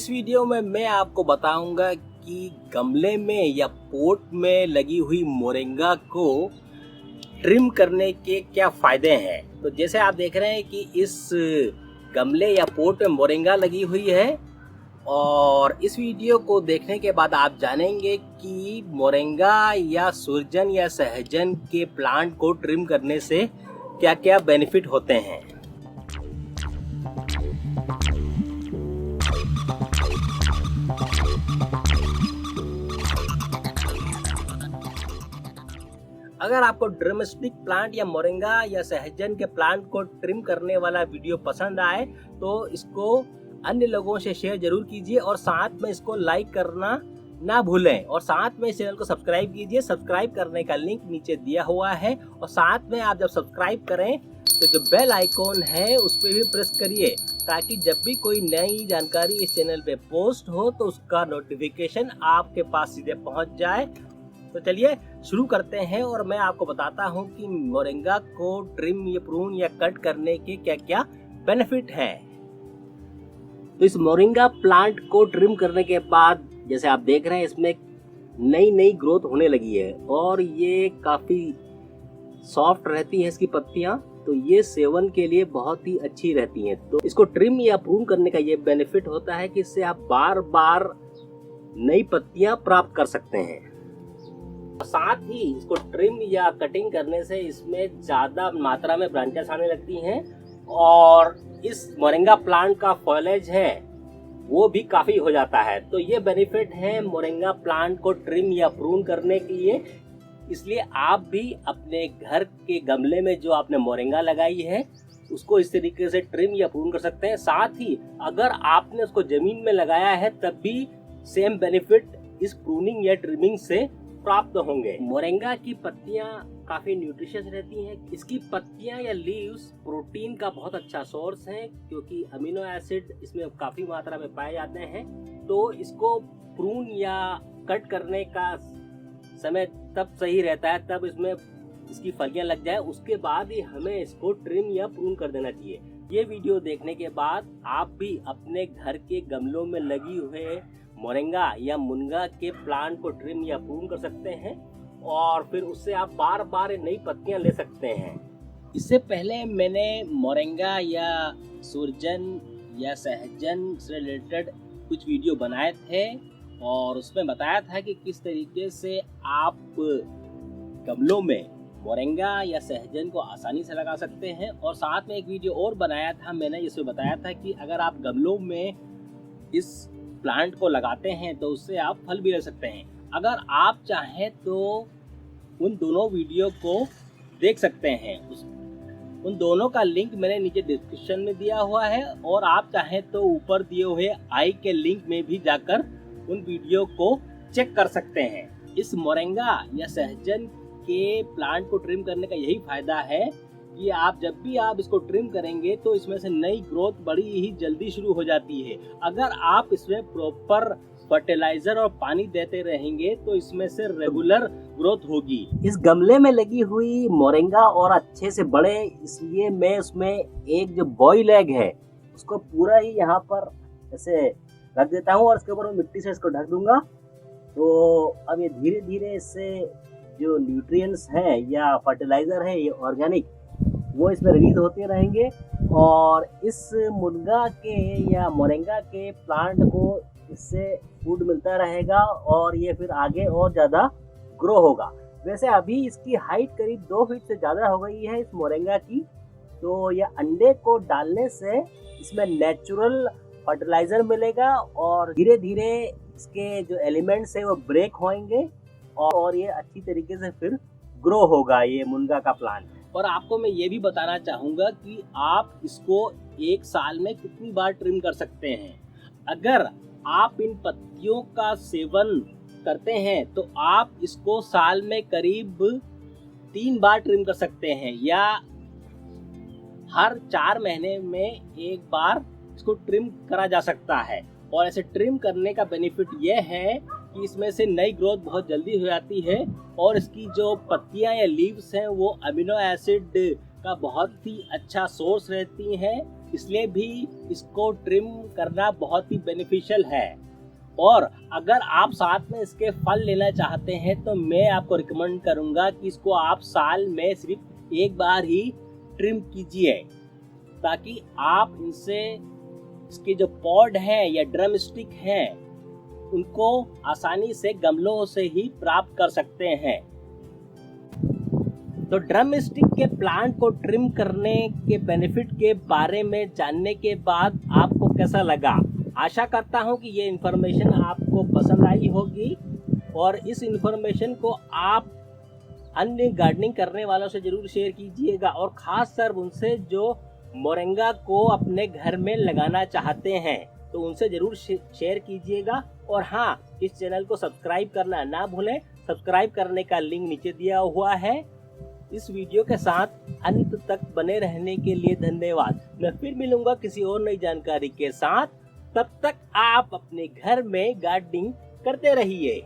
इस वीडियो में मैं आपको बताऊंगा कि गमले में या पॉट में लगी हुई मोरिंगा को ट्रिम करने के क्या फायदे हैं। तो जैसे आप देख रहे हैं कि इस गमले या पॉट में मोरिंगा लगी हुई है और इस वीडियो को देखने के बाद आप जानेंगे कि मोरिंगा या सुरजन या सहजन के प्लांट को ट्रिम करने से क्या क्या बेनिफिट होते हैं। अगर आपको ड्रमस्टिक प्लांट या मोरिंगा या सहजन के प्लांट को ट्रिम करने वाला वीडियो पसंद आए तो इसको अन्य लोगों से शेयर जरूर कीजिए और साथ में इसको लाइक करना ना भूलें और साथ में इस चैनल को सब्सक्राइब कीजिए। सब्सक्राइब करने का लिंक नीचे दिया हुआ है और साथ में आप जब सब्सक्राइब करें तो जो बेल आइकॉन है उस पर भी प्रेस करिए ताकि जब भी कोई नई जानकारी इस चैनल पे पोस्ट हो तो उसका नोटिफिकेशन आपके पास सीधे पहुंच जाए। तो चलिए शुरू करते हैं और मैं आपको बताता हूं कि मोरिंगा को ट्रिम या प्रून या कट करने के क्या क्या बेनिफिट हैं। तो इस मोरिंगा प्लांट को ट्रिम करने के बाद जैसे आप देख रहे हैं इसमें नई ग्रोथ होने लगी है और ये काफी सॉफ्ट रहती है इसकी पत्तियां, तो ये सेवन के लिए बहुत ही अच्छी रहती हैं। तो इसको ट्रिम या प्रून करने का ये बेनिफिट होता है कि इससे आप बार बार नई पत्तियां प्राप्त कर सकते हैं। साथ ही इसको ट्रिम या कटिंग करने से इसमें ज्यादा मात्रा में ब्रांचेस आने लगती हैं और इस मोरिंगा प्लांट का फॉलेज है वो भी काफी हो जाता है। तो ये बेनिफिट है मोरिंगा प्लांट को ट्रिम या प्रून करने के लिए। इसलिए आप भी अपने घर के गमले में जो आपने मोरिंगा लगाई है उसको इस तरीके से ट्रिम या प्रून कर सकते हैं। साथ ही अगर आपने उसको जमीन में लगाया है तब भी सेम बेनिफिट इस प्रूनिंग या ट्रिमिंग से प्राप्त होंगे। मोरिंगा की पत्तियां काफी न्यूट्रिशियस रहती हैं। इसकी पत्तियां या लीव्स प्रोटीन का बहुत अच्छा सोर्स है क्योंकि अमीनो एसिड इसमें काफी मात्रा में पाए जाते हैं। तो इसको प्रून या कट करने का समय तब सही रहता है तब इसमें इसकी फलियां लग जाए, उसके बाद ही हमें इसको ट्रिम या प्रून कर देना चाहिए। ये वीडियो देखने के बाद आप भी अपने घर के गमलों में लगी हुए मोरिंगा या मुनगा के प्लांट को ट्रिम या प्रून कर सकते हैं और फिर उससे आप बार बार नई पत्तियां ले सकते हैं। इससे पहले मैंने मोरिंगा या सुरजन या सहजन से रिलेटेड कुछ वीडियो बनाए थे और उसमें बताया था कि किस तरीके से आप गमलों में मोरिंगा या सहजन को आसानी से लगा सकते हैं। और साथ में एक वीडियो और बनाया था मैंने, इसमें बताया था कि अगर आप गमलों में इस प्लांट को लगाते हैं तो उससे आप फल भी ले सकते हैं। अगर आप चाहें तो उन दोनों वीडियो को देख सकते हैं। उन दोनों का लिंक मैंने नीचे डिस्क्रिप्शन में दिया हुआ है और आप चाहें तो ऊपर दिए हुए आई के लिंक में भी जाकर उन वीडियो को चेक कर सकते हैं। इस मोरिंगा या सहजन के प्लांट को ट्रिम करने का यही फायदा है कि आप जब भी आप इसको ट्रिम करेंगे तो इसमें से नई ग्रोथ बड़ी ही जल्दी शुरू हो जाती है। अगर आप इसमें प्रॉपर फर्टिलाइजर और पानी देते रहेंगे तो इसमें से रेगुलर ग्रोथ होगी। इस गमले में लगी हुई मोरिंगा और अच्छे से बढ़े इसलिए मैं उसमें एक जो बॉयल एग है उसको पूरा ही यहाँ पर ऐसे रख देता हूँ और इसके ऊपर मिट्टी से इसको ढक दूंगा। तो अब ये धीरे धीरे इससे जो न्यूट्रिएंट्स हैं या फर्टिलाइजर है ये ऑर्गेनिक वो इसमें रिलीज होते रहेंगे और इस मुनगा के या मोरिंगा के प्लांट को इससे फूड मिलता रहेगा और ये फिर आगे और ज़्यादा ग्रो होगा। वैसे अभी इसकी हाइट करीब 2 फीट से ज़्यादा हो गई है इस मोरिंगा की। तो ये अंडे को डालने से इसमें नेचुरल फर्टिलाइज़र मिलेगा और धीरे धीरे इसके जो एलिमेंट्स है वो ब्रेक होंगे और ये अच्छी तरीके से फिर ग्रो होगा ये मुनगा का प्लांट। और आपको मैं ये भी बताना चाहूँगा कि आप इसको एक साल में कितनी बार ट्रिम कर सकते हैं। अगर आप इन पत्तियों का सेवन करते हैं तो आप इसको साल में करीब 3 बार ट्रिम कर सकते हैं या हर 4 महीने में एक बार इसको ट्रिम करा जा सकता है। और ऐसे ट्रिम करने का बेनिफिट ये है कि इसमें से नई ग्रोथ बहुत जल्दी हो जाती है और इसकी जो पत्तियां या लीव्स हैं वो अमीनो एसिड का बहुत ही अच्छा सोर्स रहती हैं, इसलिए भी इसको ट्रिम करना बहुत ही बेनिफिशियल है। और अगर आप साथ में इसके फल लेना चाहते हैं तो मैं आपको रिकमेंड करूंगा कि इसको आप साल में सिर्फ एक बार ही ट्रिम कीजिए, ताकि आप इनसे इसके जो पॉड हैं या ड्रम स्टिक हैं उनको आसानी से गमलों से ही प्राप्त कर सकते हैं। तो ड्रम स्टिक के प्लांट को ट्रिम करने के बेनिफिट के बारे में जानने के बाद आपको कैसा लगा? आशा करता हूं कि ये इन्फॉर्मेशन आपको पसंद आई होगी और इस इन्फॉर्मेशन को आप अन्य गार्डनिंग करने वालों से जरूर शेयर कीजिएगा, और खास कर उनसे जो मोरिंगा को अपने घर में लगाना चाहते हैं तो उनसे जरूर शेयर कीजिएगा। और हाँ, इस चैनल को सब्सक्राइब करना ना भूलें। सब्सक्राइब करने का लिंक नीचे दिया हुआ है। इस वीडियो के साथ अंत तक बने रहने के लिए धन्यवाद। मैं फिर मिलूंगा किसी और नई जानकारी के साथ। तब तक आप अपने घर में गार्डनिंग करते रहिए।